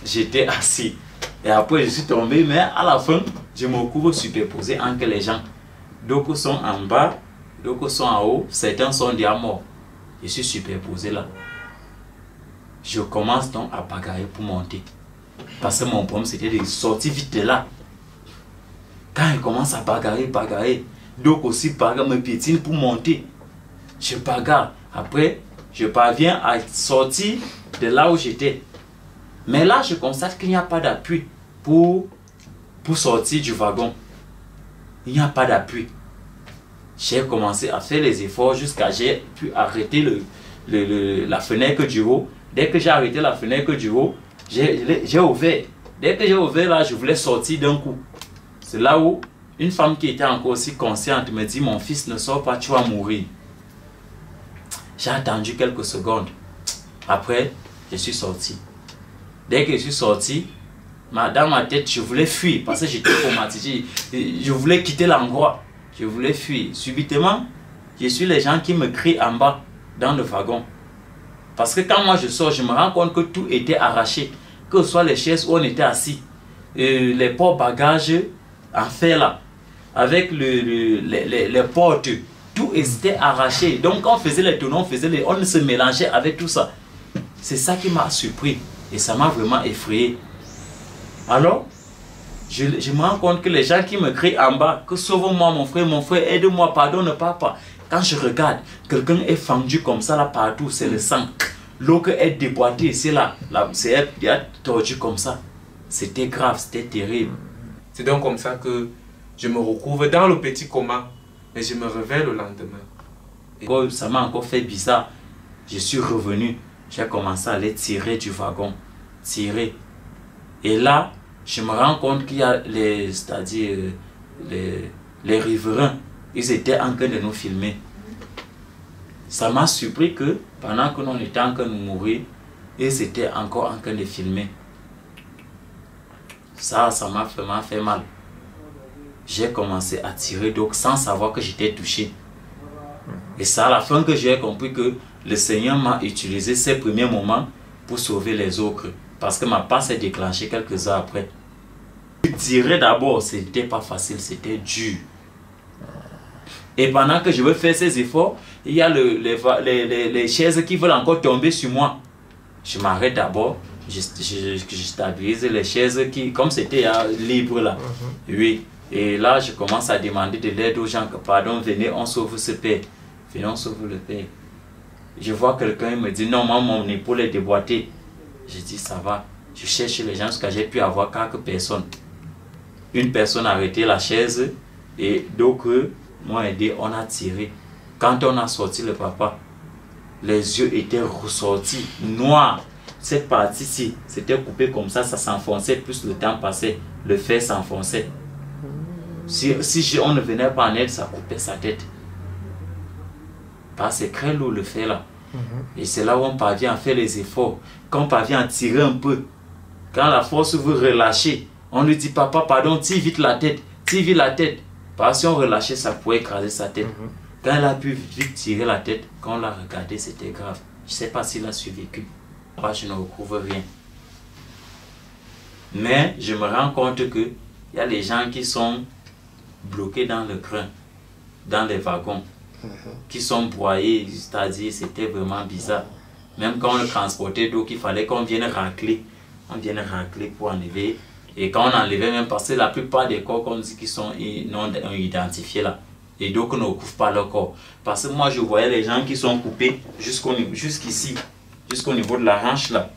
j'étais assis. Et après, je suis tombé, mais à la fin, je me couvre superposé entre les gens. D'autres sont en bas, d'autres sont en haut, certains sont déjà morts. Je suis superposé là. Je commence donc à bagarrer pour monter. Parce que mon problème, c'était de sortir vite de là. Quand je commence à bagarrer, d'autres aussi bagarrent, me piétinent pour monter. Je bagarre. Après, je parviens à sortir de là où j'étais. Mais là, je constate qu'il n'y a pas d'appui pour sortir du wagon. Il n'y a pas d'appui. J'ai commencé à faire les efforts jusqu'à j'ai pu arrêter la fenêtre du haut. Dès que j'ai arrêté la fenêtre du haut, j'ai ouvert. Dès que j'ai ouvert là, je voulais sortir d'un coup. C'est là où une femme qui était encore aussi consciente me dit, mon fils ne sort pas, tu vas mourir. J'ai attendu quelques secondes. Après, je suis sorti. Dès que je suis sorti, dans ma tête, je voulais fuir parce que j'étais traumatisé. Je voulais quitter l'endroit. Je voulais fuir. Subitement, je suis les gens qui me crient en bas, dans le wagon. Parce que quand moi je sors, je me rends compte que tout était arraché. Que ce soit les chaises où on était assis, les portes-bagages en fer là, avec les portes, tout était arraché. Donc quand on faisait les tournois, on se mélangeait avec tout ça. C'est ça qui m'a surpris et ça m'a vraiment effrayé. Alors, je me rends compte que les gens qui me crient en bas, que sauve-moi mon frère, aide-moi, pardonne papa. Quand je regarde, quelqu'un est fendu comme ça là partout, c'est le sang. L'eau est déboîtée, c'est là, c'est tordu comme ça. C'était grave, c'était terrible. C'est donc comme ça que je me retrouve dans le petit coma, mais je me réveille le lendemain. Et ça m'a encore fait bizarre. Je suis revenu, j'ai commencé à aller tirer du wagon, tirer. Et là, je me rends compte qu'il y a c'est-à-dire les riverains, ils étaient en train de nous filmer. Ça m'a surpris que pendant que nous étions en train de mourir, ils étaient encore en train de filmer. Ça m'a vraiment fait mal. J'ai commencé à tirer donc sans savoir que j'étais touché. Et c'est à la fin que j'ai compris que le Seigneur m'a utilisé ces premiers moments pour sauver les autres. Parce que ma part s'est déclenchée quelques heures après. Tirer d'abord, c'était pas facile, c'était dur. Et pendant que je veux faire ces efforts, il y a les chaises qui veulent encore tomber sur moi. Je m'arrête d'abord, je stabilise les chaises qui, comme c'était libre là. Oui. Et là, je commence à demander de l'aide aux gens que, pardon, venez, on sauve ce père. Venez, on sauve le père. Je vois quelqu'un me dit, non, moi, mon épaule est déboîtée. Je dis, ça va. Je cherche les gens jusqu'à j'ai pu avoir quelques personnes. Une personne a arrêté la chaise et d'autres m'ont aidé, on a tiré. Quand on a sorti le papa, les yeux étaient ressortis, noirs. Cette partie-ci, c'était coupé comme ça s'enfonçait, plus le temps passait, le fer s'enfonçait. Si on ne venait pas en aide, ça coupait sa tête. C'est très lourd le fer là. Et c'est là où on parvient à faire les efforts. Quand on parvient à tirer un peu, quand la force veut relâcher, on lui dit, papa, pardon, tire vite la tête, tire vite la tête. Parce que si on relâchait, ça pouvait écraser sa tête. Quand elle a pu vite tirer la tête, quand on l'a regardé, c'était grave. Je ne sais pas s'il a survécu. Moi, je ne retrouve rien. Mais je me rends compte qu'il y a les gens qui sont bloqués dans le train, dans les wagons, qui sont broyés, c'est-à-dire c'était vraiment bizarre. Même quand on le transportait, donc il fallait qu'on vienne racler. On vienne racler pour enlever. Et quand on enlevait, même parce que la plupart des corps qu'on dit qui sont non identifiés là, et donc on ne couvre pas leur corps. Parce que moi je voyais les gens qui sont coupés jusqu'ici, jusqu'au niveau de la hanche là.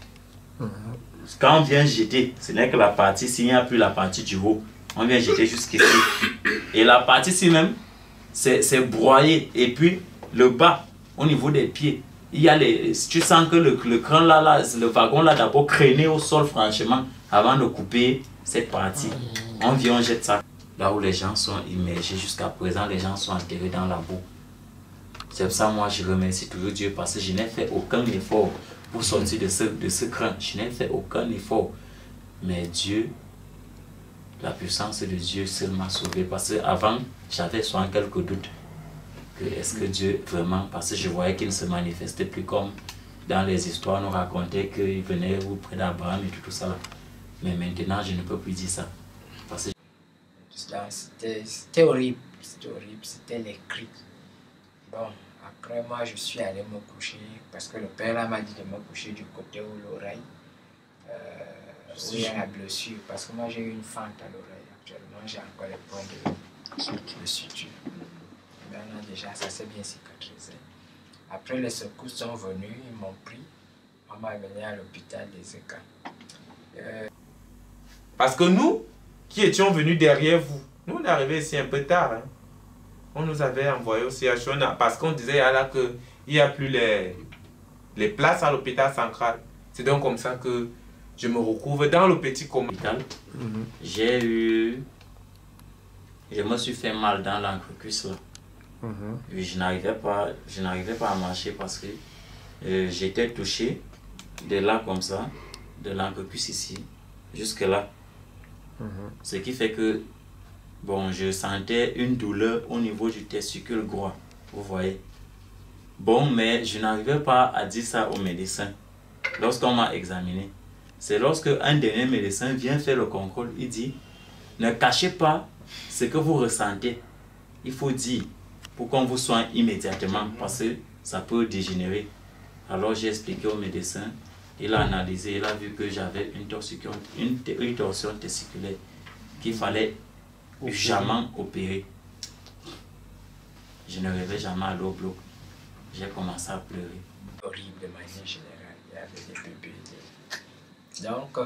Quand on vient jeter, ce n'est que la partie, s'il n'y a plus la partie du haut, on vient jeter jusqu'ici. Et la partie ici même, c'est broyé. Et puis le bas, au niveau des pieds, il y a tu sens que le crâne là, le wagon là d'abord crainé au sol franchement, avant de couper cette partie. On vient, on jette ça. Là où les gens sont immergés jusqu'à présent, les gens sont enterrés dans la boue. C'est pour ça moi je remercie toujours Dieu parce que je n'ai fait aucun effort pour sortir de ce crâne. Je n'ai fait aucun effort. Mais Dieu, la puissance de Dieu seul m'a sauvé. Parce qu'avant, j'avais souvent quelques doutes. Est-ce que Dieu vraiment, parce que je voyais qu'il ne se manifestait plus comme dans les histoires, on nous racontait qu'il venait auprès d'Abraham et tout ça là. Mais maintenant, je ne peux plus dire ça. Parce que c'était horrible, c'était les cris. Bon, après moi, je suis allé me coucher parce que le père là m'a dit de me coucher du côté où l'oreille, où il y a la blessure. Parce que moi, j'ai eu une fente à l'oreille. Actuellement, j'ai encore les points de suture. Maintenant, déjà, ça s'est bien cicatrisé. Après, les secours sont venus, ils m'ont pris. On m'a amené à l'hôpital des Écats. Parce que nous, qui étions venus derrière vous, nous on est arrivés ici un peu tard. Hein. On nous avait envoyé au CHU parce qu'on disait là qu'il n'y a plus les places à l'hôpital central. C'est donc comme ça que je me retrouve dans le petit coma. Je me suis fait mal dans l'encrocuisse là. Je n'arrivais pas à marcher parce que j'étais touché de là comme ça, de l'encrocuisse ici, jusque là. Ce qui fait que bon, je sentais une douleur au niveau du testicule droit, vous voyez. Bon, mais je n'arrivais pas à dire ça au médecin. Lorsqu'on m'a examiné, c'est lorsque un dernier médecin vient faire le contrôle, il dit, ne cachez pas ce que vous ressentez. Il faut dire pour qu'on vous soigne immédiatement parce que ça peut dégénérer. Alors j'ai expliqué au médecin, il a analysé, il a vu que j'avais une torsion testiculaire. qu'il fallait jamais opérer. Je ne rêvais jamais à l'eau bloc. J'ai commencé à pleurer. Horrible de manière générale, il y avait des bébés. Donc,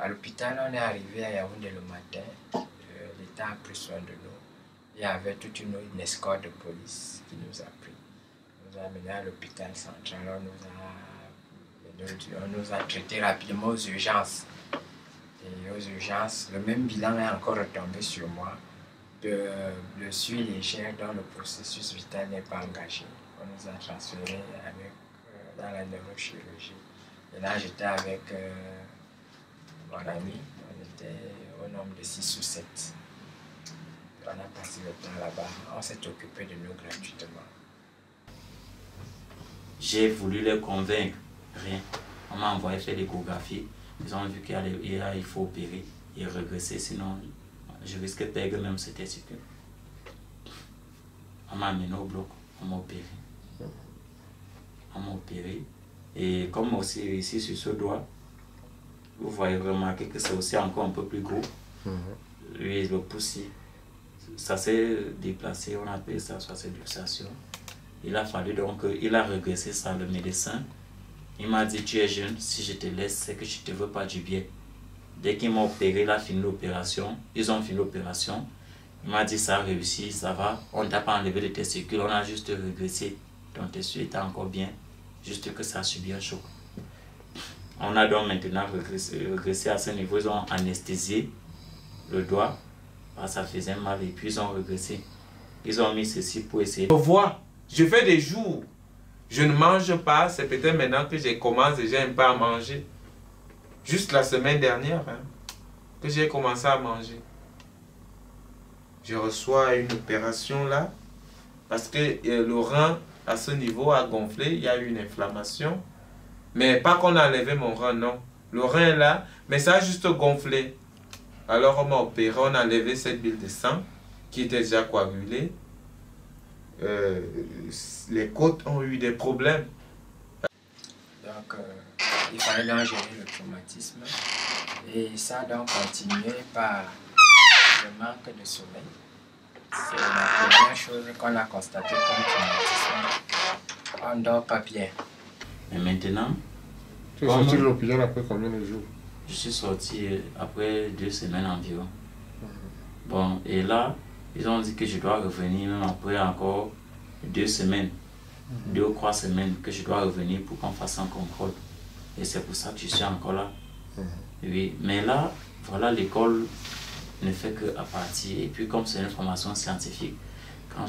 à l'hôpital, on est arrivé à Yaoundé le matin. L'État a pris soin de nous. Il y avait toute une escorte de police qui nous a pris. On nous a amenés à l'hôpital central. On nous a traités rapidement aux urgences. Et aux urgences, le même bilan est encore retombé sur moi. Le suivi légère dans le processus vital n'est pas engagé. On nous a transférés dans la neurochirurgie. Et là, j'étais avec mon ami. On était au nombre de 6 ou 7. On a passé le temps là-bas. On s'est occupé de nous gratuitement. J'ai voulu les convaincre. Rien. On m'a envoyé faire l'échographie. Ils ont vu qu'il faut opérer et regresser, sinon je risquais de perdre même cette testicules. On m'a amené au bloc, on m'a opéré. On m'a opéré. Et comme aussi ici sur ce doigt, vous voyez remarquer que c'est aussi encore un peu plus gros. Oui, le pouce, ça s'est déplacé, on appelle ça, soit c'est luxation. Il a fallu donc, il a regressé ça, le médecin. Il m'a dit, tu es jeune, si je te laisse, c'est que je ne te veux pas du bien. Dès qu'il m'a opéré, il a fini l'opération. Ils ont fini l'opération. Il m'a dit, ça a réussi, ça va. On ne t'a pas enlevé les testicules, on a juste regressé. Ton testicule était encore bien, juste que ça a subi un choc. On a donc maintenant regressé à ce niveau. Ils ont anesthésié le doigt, ça faisait mal, et puis ils ont regressé. Ils ont mis ceci pour essayer. Je vois, je fais des jours. Je ne mange pas, c'est peut-être maintenant que j'ai commencé déjà un peu à manger. Juste la semaine dernière, que j'ai commencé à manger. Je reçois une opération là, parce que le rein à ce niveau a gonflé, il y a eu une inflammation. Mais pas qu'on a enlevé mon rein, non. Le rein est là, mais ça a juste gonflé. Alors on m'a opéré, on a enlevé cette bile de sang qui était déjà coagulée. Les côtes ont eu des problèmes. Donc, il fallait donc gérer le traumatisme. Et ça a donc continué par le manque de sommeil. C'est la première chose qu'on a constatée comme traumatisme. On ne dort pas bien. Mais maintenant... Tu es sorti de l'hôpital après combien de jours? Je suis sorti après 2 semaines environ. Bon, et là, ils ont dit que je dois revenir même après encore 2 semaines, 2 ou 3 semaines, que je dois revenir pour qu'on fasse un contrôle. Et c'est pour ça que je suis encore là. Oui, mais là, voilà, l'école ne fait que à partir. Et puis comme c'est une formation scientifique, quand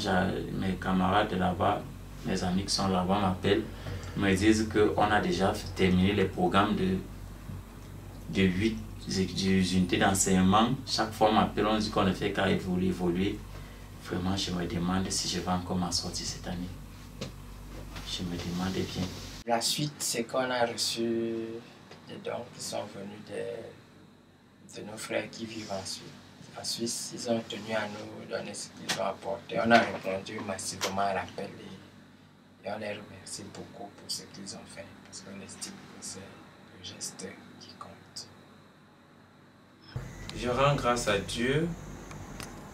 mes camarades là-bas, mes amis qui sont là-bas m'appellent, me disent qu'on a déjà terminé les programmes de 8 unités d'enseignement. Chaque fois on m'appelle, on dit qu'on ne fait qu'à évoluer. Vraiment, je me demande si je vais encore m'en sortir cette année. Je me demande bien. La suite, c'est qu'on a reçu des dons qui sont venus de nos frères qui vivent en Suisse. Ils ont tenu à nous donner ce qu'ils ont apporté. On a répondu massivement à l'appel et on les remercie beaucoup pour ce qu'ils ont fait, parce qu'on estime que c'est le geste qui compte. Je rends grâce à Dieu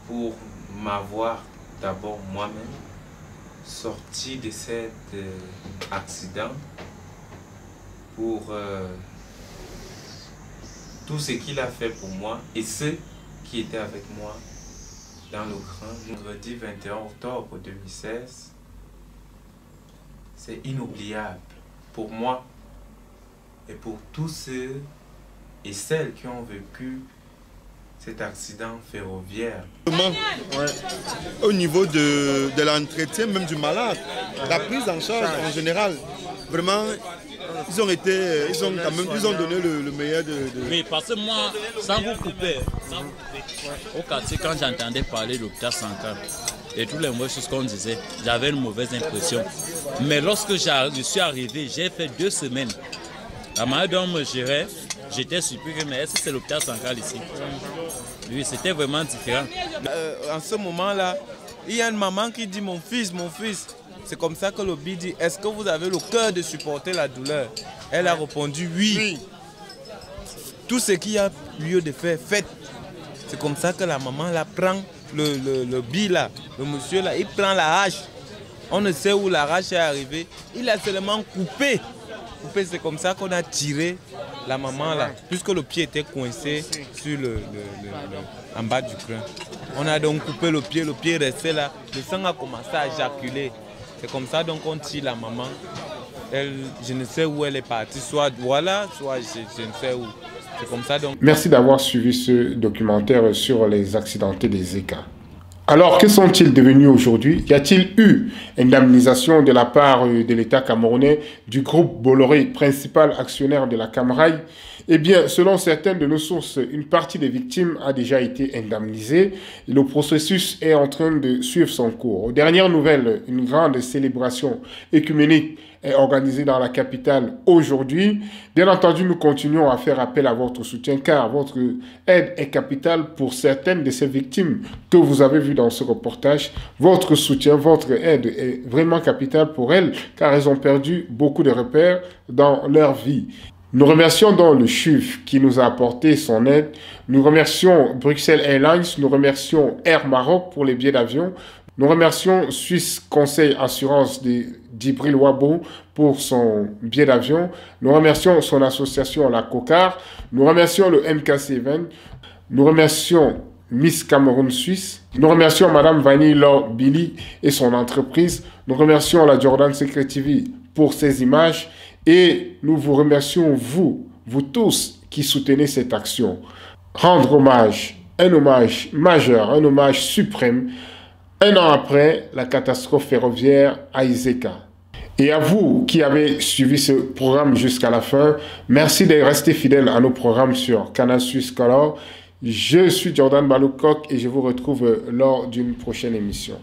pour m'avoir d'abord moi-même sorti de cet accident, pour tout ce qu'il a fait pour moi et ceux qui étaient avec moi dans le grand. Vendredi 21 octobre 2016, c'est inoubliable pour moi et pour tous ceux et celles qui ont vécu cet accident ferroviaire. Au niveau de l'entretien même du malade, la prise en charge en général, vraiment, ils ont donné le meilleur de... Oui, parce que moi, sans vous couper, au quartier, quand j'entendais parler de l'hôpital Sankara et toutes les mauvaises choses qu'on disait, j'avais une mauvaise impression. Mais lorsque je suis arrivé, j'ai fait 2 semaines. La manière dont on me gérait, j'étais surpris, mais est-ce que c'est l'hôpital central ici? Oui, c'était vraiment différent. En ce moment-là, il y a une maman qui dit mon fils. C'est comme ça que le BI dit, est-ce que vous avez le cœur de supporter la douleur? Elle a répondu oui. Tout ce qu'il y a lieu de faire, faites. C'est comme ça que la maman là prend le bi là, le monsieur là, il prend la hache. On ne sait où la hache est arrivée. Il a seulement coupé. C'est comme ça qu'on a tiré la maman là, puisque le pied était coincé sur en bas du crâne. On a donc coupé le pied restait là, le sang a commencé à éjaculer. C'est comme ça donc on tire la maman. Elle, je ne sais où elle est partie, soit voilà, soit je ne sais où. C'est comme ça donc. Merci d'avoir suivi ce documentaire sur les accidentés des ECA. Alors, que sont-ils devenus aujourd'hui? Y a-t-il eu indemnisation de la part de l'État camerounais, du groupe Bolloré, principal actionnaire de la Camrail? Eh bien, selon certaines de nos sources, une partie des victimes a déjà été indemnisée et le processus est en train de suivre son cours. Aux dernières nouvelles, une grande célébration œcuménique est organisée dans la capitale aujourd'hui. Bien entendu, nous continuons à faire appel à votre soutien car votre aide est capitale pour certaines de ces victimes que vous avez vues dans ce reportage. Votre soutien, votre aide est vraiment capitale pour elles car elles ont perdu beaucoup de repères dans leur vie. Nous remercions donc le CHUV qui nous a apporté son aide. Nous remercions Bruxelles Airlines, nous remercions Air Maroc pour les billets d'avion. Nous remercions Suisse Conseil Assurance de Djibril Wabo pour son billet d'avion. Nous remercions son association La Cocar. Nous remercions le MKC Event. Nous remercions Miss Cameroun Suisse. Nous remercions Madame Vanille Laure Billy et son entreprise. Nous remercions la Jordan Secret TV pour ses images. Et nous vous remercions, vous tous qui soutenez cette action. Rendre hommage, un hommage majeur, un hommage suprême, un an après la catastrophe ferroviaire à Iseka. Et à vous qui avez suivi ce programme jusqu'à la fin, merci de rester fidèles à nos programmes sur Canal Suisse Color. Je suis Jordan Baloukok et je vous retrouve lors d'une prochaine émission.